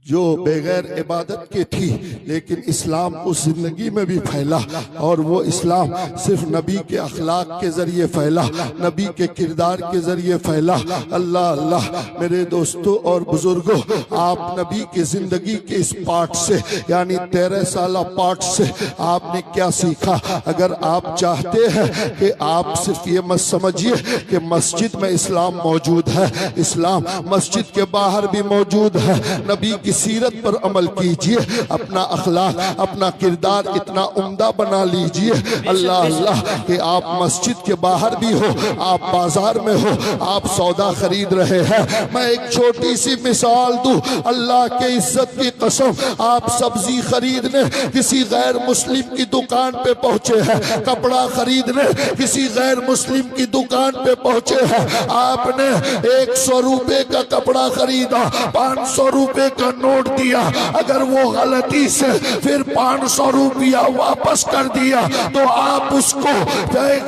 जो बगैर इबादत के थी, लेकिन इस्लाम उस जिंदगी में भी फैला और वो इस्लाम सिर्फ नबी के अखलाक के जरिए फैला, नबी के किरदार के जरिए फैला। अल्लाह अल्लाह मेरे दोस्तों और बुजुर्गों, आप नबी की जिंदगी के इस पार्ट से यानी 13 साल पार्ट से आपने क्या सीखा? अगर आप चाहते हैं कि आप सिर्फ ये मत समझिए कि मस्जिद में इस्लाम मौजूद है, इस्लाम मस्जिद के बाहर भी मौजूद है। नबी की सीरत पर अमल कीजिए, अपना अखलाक अपना किरदार इतना उम्दा बना लीजिए। अल्लाह अल्लाह कि आप मस्जिद के बाहर भी हो, आप बाजार में हो, आप सौदा खरीद रहे हैं। मैं एक छोटी सी मिसाल दूं, अल्लाह के इज्जत की कसम, आप सब्जी खरीदने किसी गैर मुस्लिम की दुकान पे पहुंचे हैं, कपड़ा खरीदने किसी गैर मुस्लिम की दुकान पे पहुंचे हैं, आपने 100 रुपए का कपड़ा खरीदा, 500 रुपए का नोट दिया, अगर वो गलती से फिर 500 रुपया वापस कर दिया तो आप उसको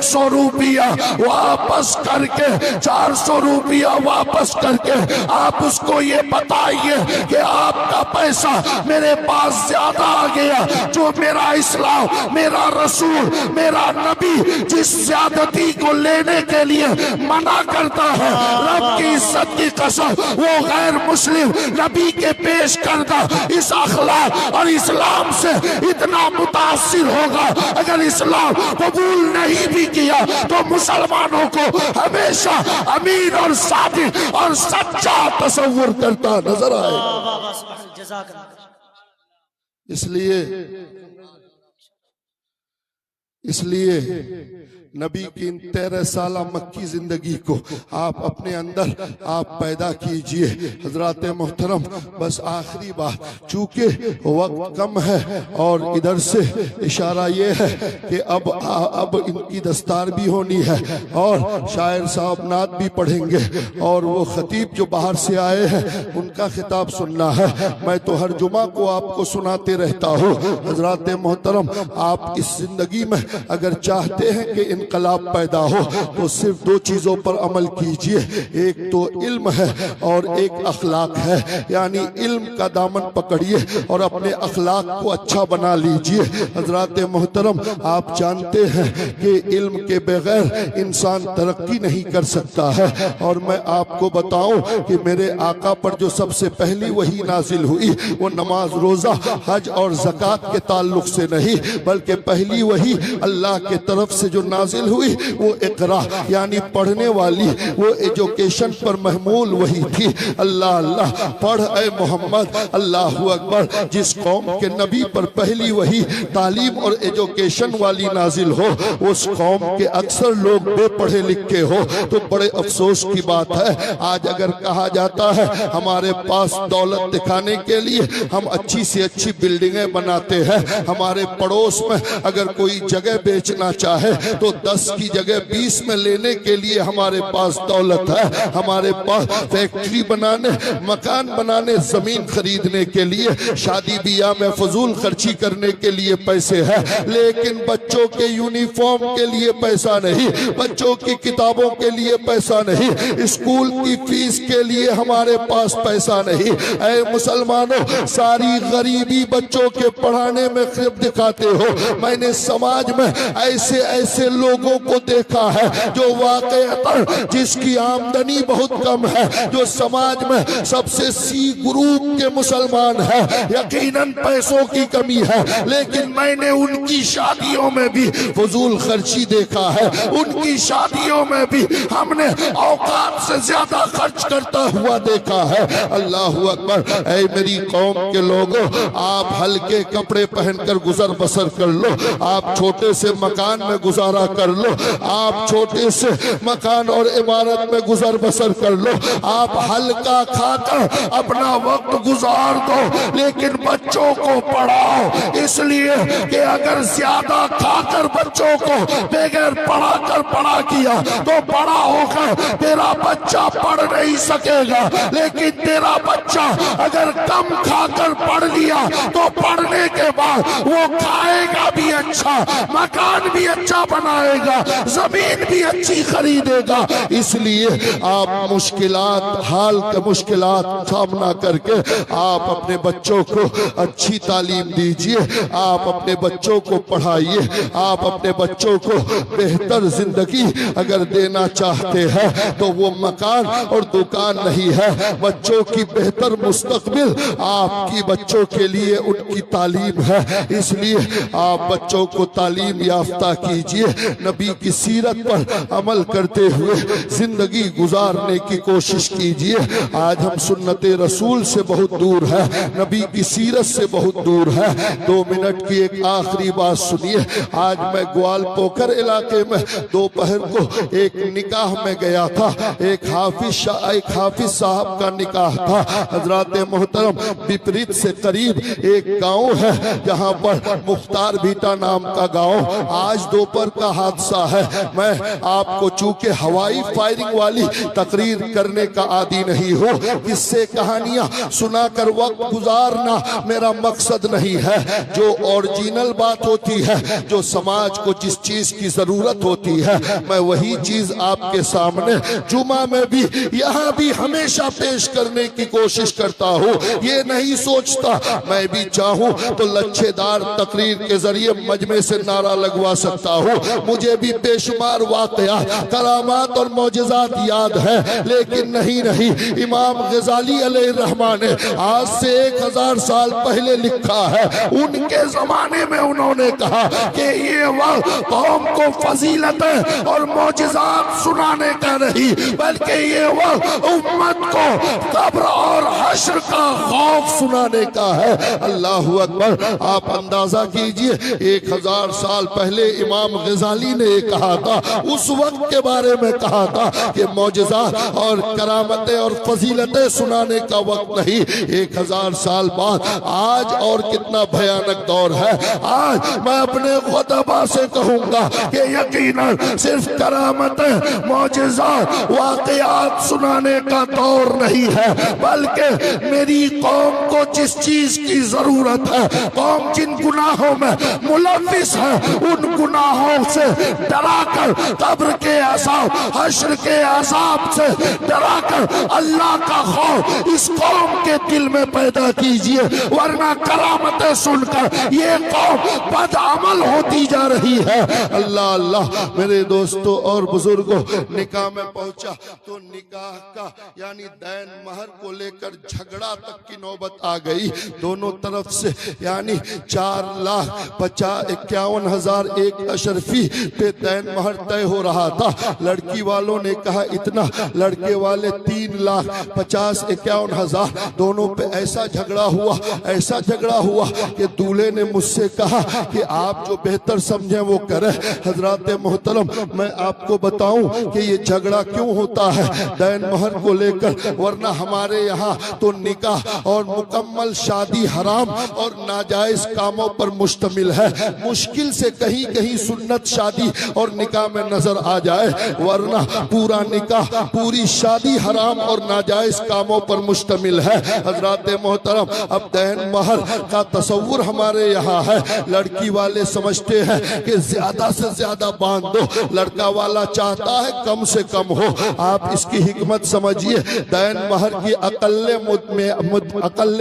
100 रुपया वापस करके 400 रुपया वापस करके आप उसको ये बताइए कि आपका पैसा मेरे पास ज्यादा आ गया। जो मेरा इस्लाम, मेरा रसूल, मेरा नबी जिस ज्यादती को लेने के लिए मना करता है, रब की इज्जत की कसम, वो गैर मुस्लिम नबी के पेश करता इस अखलाक और इस्लाम से इतना मुतासिर होगा। अगर इस्लाम कबूल नहीं भी किया तो मुसलमानों को हमेशा अमीर और सादिक और सच्चा तस्वुर करता नजर आए। इसलिए नबी की इन 13 साल मक्की जिंदगी को आप अपने अंदर आप पैदा कीजिए। हजरात मोहतरम, बस आखिरी बात, चूंकि वक्त कम है और इधर से इशारा ये है कि अब इनकी दस्तार भी होनी है और शायर साहब नात भी पढ़ेंगे और वो खतीब जो बाहर से आए हैं उनका खिताब सुनना है। मैं तो हर जुमा को आपको सुनाते रहता हूँ। हजरात मोहतरम, आप इस जिंदगी में अगर चाहते हैं कि इनकलाब पैदा हो तो सिर्फ 2 चीजों पर अमल कीजिए, एक तो इल्म है और एक अखलाक है। यानी इल्म का दामन पकड़िए और अपने अखलाक को अच्छा बना लीजिए। हजरात मोहतरम, आप जानते हैं कि इल्म के बगैर इंसान तरक्की नहीं कर सकता है। और मैं आपको बताऊं कि मेरे आका पर जो सबसे पहली वही नाजिल हुई वो नमाज, रोजा, हज और ज़कात के ताल्लुक से नहीं, बल्कि पहली वही अल्लाह के तरफ से जो नाजिल हुई वो इकरा यानी पढ़ने वाली, वो एजुकेशन पर महमूल वही थी। अल्लाह अल्लाह पढ़ ए मोहम्मद, अल्लाह अकबर। जिस कौम के नबी पर पहली वही तालीम और एजुकेशन वाली नाजिल हो, उस कौम के अक्सर लोग बेपढ़े लिखे हो तो बड़े अफसोस की बात है। आज अगर कहा जाता है हमारे पास दौलत दिखाने के लिए हम अच्छी से अच्छी बिल्डिंगें बनाते हैं, हमारे पड़ोस में अगर कोई जगह बेचना चाहे तो 10 की जगह 20 में लेने के लिए हमारे पास दौलत है, हमारे पास फैक्ट्री बनाने, मकान बनाने, जमीन खरीदने के लिए, शादी ब्याह में फजूल खर्ची करने के लिए पैसे है, लेकिन बच्चों के यूनिफॉर्म के लिए पैसा नहीं, बच्चों की किताबों के लिए पैसा नहीं, स्कूल की फीस के लिए हमारे पास पैसा नहीं। ऐ मुसलमानों, सारी गरीबी बच्चों के पढ़ाने में खिब दिखाते हो। मैंने समाज में में ऐसे ऐसे लोगों को देखा है जो वाकईतन जिसकी आमदनी बहुत कम है, जो समाज में सबसे सी ग्रुप के मुसलमान है, यकीनन पैसों की कमी है, लेकिन मैंने उनकी शादियों में भी फजूल खर्ची देखा है। उनकी शादियों में भी हमने औकात से ज्यादा खर्च करता हुआ देखा है। अल्लाह अकबर। ऐ मेरी कौम के लोगों, आप हल्के कपड़े पहनकर गुजर बसर कर लो, आप छोटे से मकान में गुजारा कर लो, आप छोटे से मकान और इमारत में गुजर बसर कर लो, आप हल्का खाकर अपना वक्त गुजार दो, लेकिन बच्चों को पढ़ाओ। इसलिए कि अगर ज्यादा खाकर बच्चों को बगैर पढ़ा कर बड़ा किया तो बड़ा होकर तेरा बच्चा पढ़ नहीं सकेगा, लेकिन तेरा बच्चा अगर कम खाकर पढ़ लिया तो पढ़ने के बाद वो खाएगा भी अच्छा, मकान भी अच्छा बनाएगा, जमीन भी अच्छी खरीदेगा। इसलिए आप मुश्किलात हाल के मुश्किलात सामना करके आप अपने बच्चों को अच्छी तालीम दीजिए, आप अपने बच्चों को पढ़ाइए, आप अपने बच्चों को बेहतर जिंदगी अगर देना चाहते हैं तो वो मकान और दुकान नहीं है, बच्चों की बेहतर मुस्तकबिल आपकी बच्चों के लिए उनकी तालीम है। इसलिए आप बच्चों को तालीम याफ्ता कीजिए, नबी की सीरत पर अमल करते हुए जिंदगी गुजारने की कोशिश कीजिए। आज हम सुन्नते रसूल से बहुत दूर है, नबी की सीरत से बहुत दूर है। 2 मिनट की एक आखिरी बात सुनिए। आज मैं ग्वालपोखर इलाके में दोपहर को एक निकाह में गया था, एक हाफिज साहब का निकाह था। हजरात मोहतरम, विपरीत से करीब एक गांव है जहां पर मुख्तार भीटा नाम का गांव। आज दोपहर का हादसा है। मैं आपको चूंकि हवाई फायरिंग वाली तकरीर करने का आदी नहीं हो, किससे कहानियां सुनाकर वक्त गुजारना मेरा मकसद नहीं है। जो ओरिजिनल बात होती है, जो समाज को जिस चीज की जरूरत होती है, मैं वही चीज आपके सामने जुमा में भी यहाँ भी हमेशा पेश करने की कोशिश करता हूँ। ये नहीं सोचता मैं भी चाहूँ तो लच्छेदार तकरीर के जरिए मजमे से नारा लगवा सकता हूँ। मुझे भी बेशुमार वाकया, करामात और मौजज़ात याद है, लेकिन नहीं इमाम गजाली अलैहिर्रहमान ने आज से 1000 साल पहले लिखा है। उनके जमाने में उन्होंने कहा कि ये वक्त कौम को फजीलतें और मौजज़ात सुनाने का नहीं, बल्कि ये वक्त उम्मत को कब्र और हश्र का खौफ सुनाने का है। अल्लाह अकबर। आप अंदाजा कीजिए 1000 साल पहले इमाम गजाली ने कहा था, उस वक्त के बारे में कहा था कि मौजज़ात और करामतें और फजीलतें सुनाने का वक्त नहीं। 1000 साल बाद आज और कितना भयानक दौर है। आज मैं अपने खुतबा से कहूंगा कि यकीनन सिर्फ करामतें, मौजज़ात, वाक़यात सुनाने का दौर नहीं है, बल्कि मेरी कौम को जिस चीज की जरूरत है, कौम जिन गुनाहों में मुलव्विस है, उन गुनाहों से डराकर कब्र के अज़ाब, हश्र के अज़ाब से डराकर अल्लाह का खौफ इस कौम के दिल में पैदा कीजिए, वरना करामतें सुनकर ये कौम बदअमल होती जा रही है। अल्लाह अल्लाह। मेरे दोस्तों और बुजुर्गों, निकाह में पहुंचा तो निकाह का यानी दैन महर को लेकर झगड़ा तक की नौबत आ गई। दोनों तरफ से यानी 4,51,000 एक अशरफी पे दैन महर तय हो रहा था। लड़की वालों ने कहा इतना, लड़के वाले 3,50,51,000। दोनों पे ऐसा झगड़ा हुआ कि दूल्हे ने मुझसे कहा कि आप जो बेहतर समझें वो करें। हजरात मोहतरम, मैं आपको बताऊं कि ये झगड़ा क्यों होता है दैन महर को लेकर, वरना हमारे यहाँ तो निकाह और मुकम्मल शादी हराम और नाजायज कामों पर मुश्तमिल है। मुश्किल से कहीं कहीं सुन्नत शादी और निकाह में नजर आ जाए, वरना पूरा निकाह, पूरी शादी हराम और नाजायज कामों पर मुश्तमिल है। हजरात मोहतरम, अब दैन महर का तसव्वुर हमारे यहाँ है, लड़की वाले समझते हैं कि ज्यादा से ज्यादा बांध दो, लड़का वाला चाहता है कम से कम हो। आप इसकी हिकमत समझिए। दैन महर की अकल्ले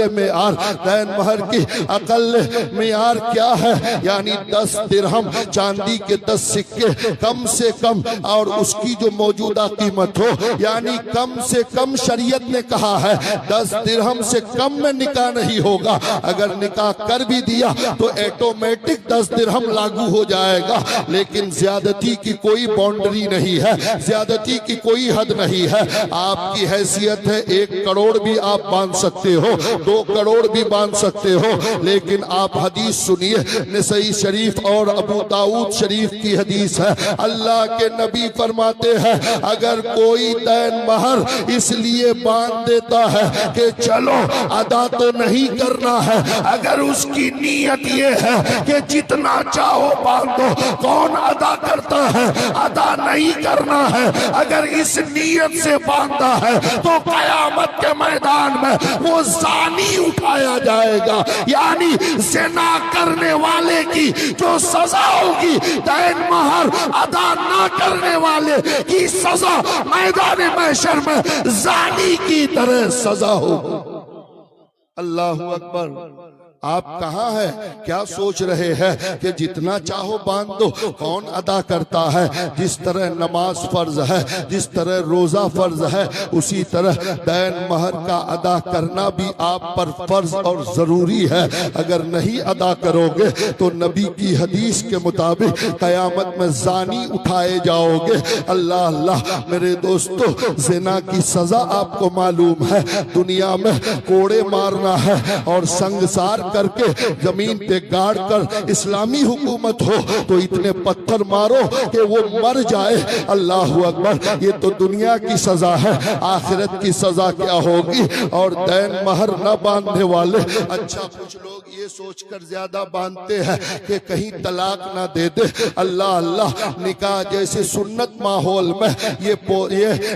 मेयार, दैन महर की अकल्ले मेयार क्या है? यानी 10 दिरहम, चांदी के 10 सिक्के कम से कम, और उसकी जो मौजूदा कीमत हो, यानी कम से कम शरीयत ने कहा है 10 दिरहम से कम में निकाह नहीं होगा। अगर निकाह कर भी दिया तो ऑटोमेटिक 10 दिरहम लागू हो जाएगा, लेकिन ज्यादती की कोई बाउंड्री नहीं है, ज्यादती की कोई हद नहीं है। आपकी हैसियत है 1 करोड़ भी आप बांध सकते हो, 2 करोड़ भी बांध सकते हो, लेकिन आप हदीस सुनिए, नसई शरीफ और अबू दाऊद शरीफ की हदीस है। अल्लाह के नबी फरमाते हैं अगर कोई दैन महर इसलिए बांध देता है कि चलो अदा तो नहीं करना है, अगर उसकी नीयत ये है कि जितना चाहो बांधो, कौन अदा करता है? अदा नहीं करना है। अगर इस नीयत से बांधा है तो कयामत के मैदान में वो जानी उठाया जाएगा, यानी ज़िना करने वाले की जो सजा होगी, दैन महर अदा ना करने वाले की सजा मैदान महशर में जानी की तरह सजा होगी। अल्लाहु अकबर। आप कहाँ है? क्या सोच रहे हैं कि जितना चाहो बांध दो? कौन अदा करता है? जिस तरह नमाज फर्ज है, जिस तरह रोजा फर्ज है, उसी तरह दैन महर का अदा करना भी आप पर फर्ज और जरूरी है। अगर नहीं अदा करोगे तो नबी की हदीस के मुताबिक कयामत में जानी उठाए जाओगे। अल्लाह अल्लाह मेरे दोस्तों, ज़िना की सजा आपको मालूम है, दुनिया में कोड़े मारना है और संगसार करके जमीन पे गाड़ कर इस्लामी हुकूमत हो तो इतने पत्थर मारो कि वो मर जाए। अल्लाह अकबर। ये तो दुनिया की सजा है, आखिरत की सजा क्या होगी? और दैन महर न बांधने वाले, अच्छा कुछ लोग ये सोचकर ज्यादा बांधते हैं कि कहीं तलाक ना दे दे। अल्लाह अल्लाह, निकाह जैसे सुन्नत माहौल में ये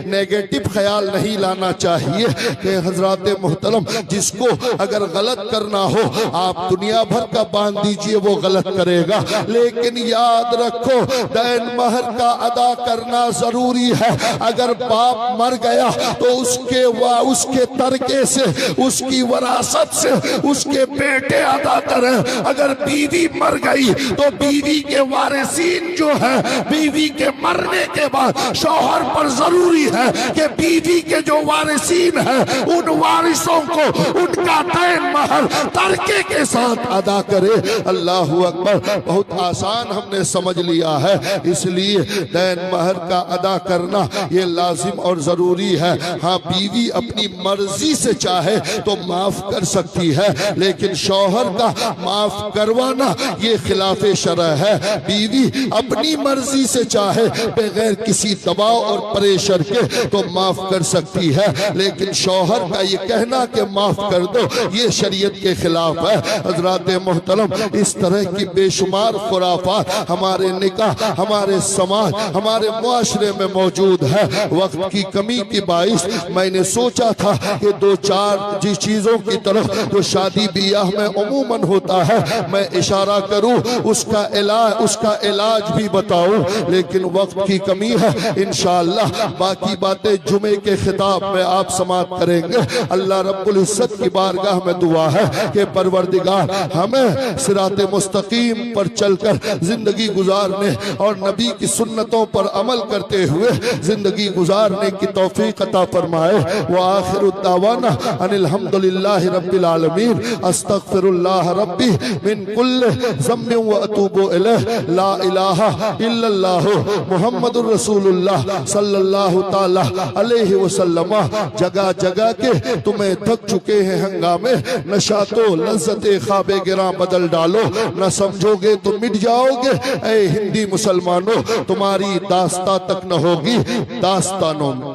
नेगेटिव ख्याल नहीं लाना चाहिए कि हजरात मोहतरम, जिसको अगर गलत करना हो आप दुनिया भर का बांध दीजिए, वो गलत करेगा। लेकिन याद रखो दैन महर का अदा करना जरूरी है। अगर बाप मर गया तो उसके तरके से, उसकी वरासत से उसके बेटे अदा करें। अगर बीवी मर गई तो बीवी के वारिसीन जो है, बीवी के मरने के बाद शौहर पर जरूरी है कि बीवी के जो वारिसीन है उन वारिसों को उनका दैन महर तरके के साथ अदा करे। अल्लाह अकबर। बहुत आसान हमने समझ लिया है, इसलिए दैन महर का अदा करना ये लाजिम और जरूरी है। हाँ, बीवी अपनी मर्जी से चाहे तो माफ कर सकती है, लेकिन शौहर का माफ करवाना ये खिलाफ शरअ है। बीवी अपनी मर्जी से चाहे बगैर किसी दबाव और प्रेशर के तो माफ कर सकती है, लेकिन शौहर का ये कहना कि माफ कर दो ये शरीयत के खिलाफ है। हजरात मोहतरम, इस तरह की बेशुमार खुराफात हमारे निकाह, हमारे समाज, हमारे मुआशरे में मौजूद है। वक्त की कमी की बाइस मैंने सोचा था कि 2-4 जिस चीजों की तरफ जो शादी बियाह में उमूमन होता है मैं इशारा करूं, उसका इलाज भी बताऊं, लेकिन वक्त की कमी है। इंशाअल्लाह बाकी बातें जुमे के खिताब में आप समाप्त करेंगे। अल्लाह रब्बुल इज्जत की बारगाह में दुआ है कि परवरदिगार हमें सिराते मुस्तकीम पर चलकर जिंदगी गुजारने और नबी की सुन्नतों पर अमल करते हुए जिंदगी गुजारने की तौफीक अता फरमाए। व आखिरु दावाना अनिल हम्दुलिल्लाहि रब्बिल आलमीन। अस्तगफिरुल्लाह रब्बी मिन कुल्लि ज़म्बिन व अतूबु इलैहि। ला इलाहा इल्लल्लाहु मुहम्मदुर रसूलुल्लाह सल्लल्लाहु ताला अलैहि वसल्लम। जगह जगह के तुम्हें थक चुके हैं हंगामे, नशा तो लज्जते ख्वाबे गिरा बदल डालो, न समझोगे तो मिट जाओगे। ऐ हिंदी मुसलमानों, तुम्हारी दास्ता तक न होगी दास्तानों में।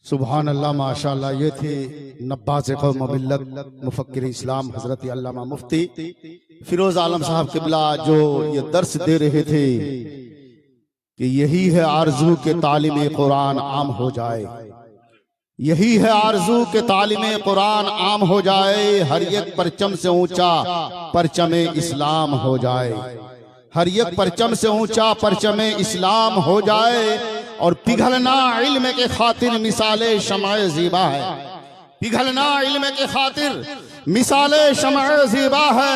सुभान अल्लाह, माशाअल्लाह। ये थे नब्बाज़ क़ौम मिल्लत मुफक्किर इस्लाम हजरत अल्लामा मुफ्ती फिरोज आलम साहब क़िबला जो ये दर्स दे रहे थे। कि यही है आरजू के तालिम कुरान आम हो जाए, यही है आरजू के तालिम कुरान आम हो जाए, हर एक परचम से ऊंचा परचम इस्लाम हो जाए, हर एक परचम से ऊंचा परचम इस्लाम हो जाए। और पिघलना इल्म के खातिर मिसाले शमाए ज़ीबा है, पिघलना इल्म के खातिर मिसाले शमाए ज़ीबा है,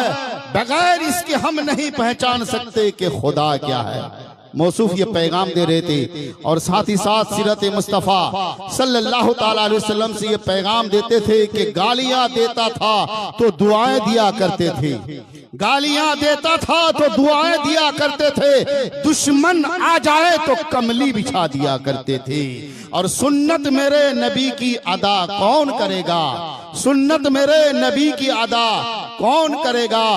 बगैर इसके हम नहीं पहचान सकते कि खुदा क्या है। मौसूफ ये पैगाम दे रहे थे और साथ ही साथ सीरत मुस्तफ़ा सल्लल्लाहु ताला अलैहि वसल्लम से ये पैगाम देते थे कि गालियां देता था तो दुआएं दिया करते थे, गालियां देता था तो दुआएं दिया करते थे, दुश्मन आ जाए तो कमली बिछा दिया करते थे। और सुन्नत मेरे नबी की अदा कौन करेगा, सुन्नत मेरे नबी की अदा कौन करेगा,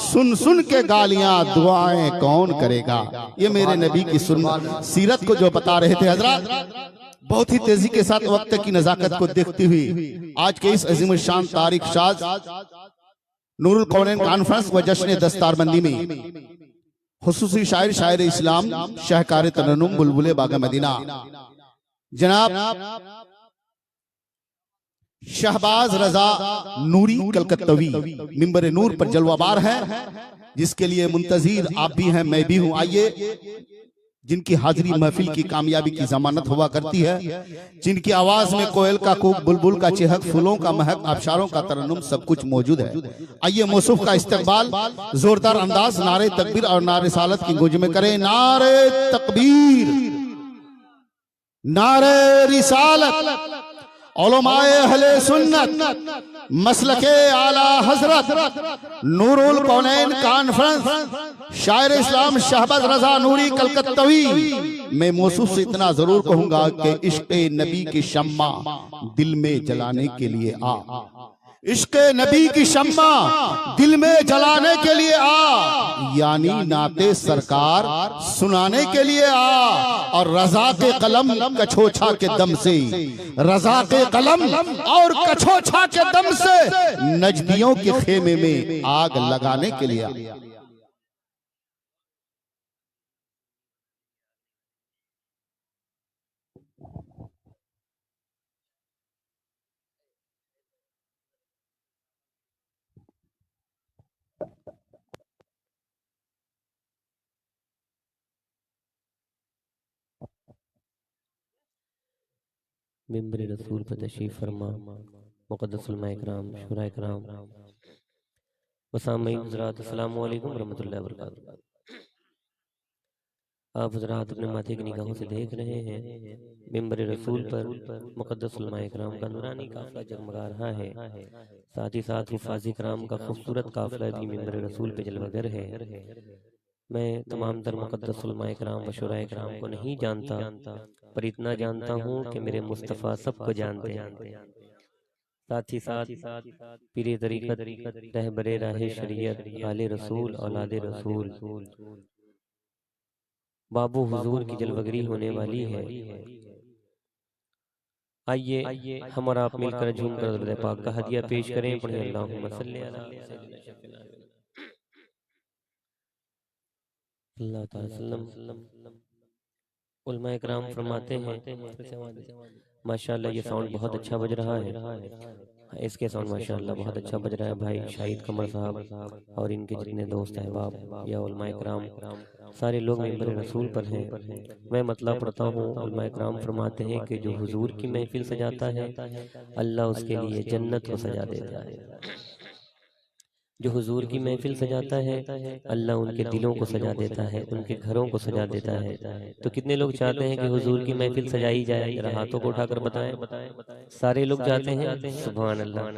सुन सुन के गालियां दुआएं कौन करेगा। ये मेरे नबी की सुन्नत सीरत को जो बता रहे थे हजरत, बहुत ही तेजी के साथ वक्त की नजाकत को देखती हुई आज के इस अजीम शान तारीख शाज नूरुल कौनैन कॉन्फ्रेंस व जश्न दस्तारबंदी में खुसूसी शायर शायर इस्लाम शाहकार तरन्नुम बुलबुले बाग मदीना जनाब शहबाज रजा नूरी कलकत्तवी मिंबर नूर पर जलवाबार है, जिसके लिए मुंतजीर आप भी हैं मैं भी हूं। आइए, जिनकी हाजिरी महफिल की कामयाबी की जमानत हुआ करती है, जिनकी आवाज में कोयल का कूक, बुलबुल का चहक, फूलों का महक, आबशारों का तरन्नुम सब कुछ मौजूद है। आइए मौसूफ का इस्तकबाल जोरदार अंदाज नारे तकबीर और नारे सालत की गूंज में करें। नारे तकबीर, नारे रिसालत, उलमाए अहले सुन्नत मसलके आला हजरत नूरुल कौनैन कॉन्फ्रेंस शायर इस्लाम शहबाज रजा नूरी कलकत्तवी। मैं मौसूफ से इतना जरूर कहूंगा कि इश्क नबी की शम्मा दिल में जलाने के लिए आ, इश्क नबी की शम्मा दिल में जलाने के लिए आ, यानी नाते सरकार सुनाने के लिए आ। और रजा के कलम कछोछा के दम से, रजा के कलम और कछोछा के दम से नजदियों के खेमे में आग लगाने के लिए आ। मिंबर रसूल पर तशरीफ़ फरमा मुक़द्दस उलमा इकराम, शुरा इकराम व सामीन हज़रात, अस्सलामु अलैकुम रहमतुल्लाहि व बरकातुहू। आप हज़रात अपने माथे की निगाहों से देख रहे हैं मिंबर रसूल पर मुक़द्दस उलमा इकराम का नूरानी काफ़िला जगमगा रहा है। साथ ही साथ हुफ़ाज़ इकराम का खूबसूरत काफ़िला भी मिंबर रसूल पर जलवागर है। मैं तमाम तर मुक़द्दस उलमा इकराम व शुरा इकराम को नहीं जानता, पर इतना जानता हूँ कि मेरे मुस्तफ़ा सबको जानते हैं। साथ ही साथ पीरे तरीक़त, रहबरे राहे शरीयत, आले रसूल, औलादे रसूल, बाबू हुजूर की जलवगरी होने वाली है। आइए हम और आप मिलकर झूमकर दरूद पाक का हदिया पेश करें। पढ़ें अल्लाहुम्मा सल्ली अला सल्लल्लाहु अलैहि वसल्लम। उलमा इकराम फरमाते हैं माशाअल्लाह ये साउंड बहुत अच्छा बज रहा है, इसके साउंड माशाअल्लाह बहुत अच्छा बज रहा है। भाई शाहिद कमर साहब और इनके जितने दोस्त अहबाब या उलमा इकराम सारे लोग मिंबर रसूल पर हैं। मैं मतलब पढ़ता हूँ। उलमा इकराम फरमाते हैं कि जो हुजूर की महफिल सजाता है अल्लाह उसके लिए जन्नत को सजा देता है, जो हुजूर की महफिल सजाता है अल्लाह उनके दिलों को सजा देता है, उनके घरों को सजा देता है। तो कितने लोग चाहते हैं कि हुजूर की महफिल सजाई जाए? जरा हाथों को उठाकर बताएं। सारे लोग चाहते हैं? सुभान अल्लाह।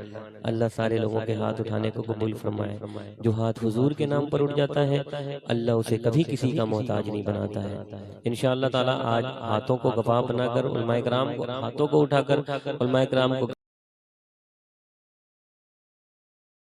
अल्लाह सारे लोगों के हाथ उठाने को कबूल फरमाए। जो हाथ हुजूर के नाम पर उठ जाता है अल्लाह उसे कभी किसी का मोहताज नहीं बनाता है। इंशाअल्लाह ताला आज हाथों को गवाह बनाकर उलमा इकराम को हाथों को उठाकर उलमा इकराम को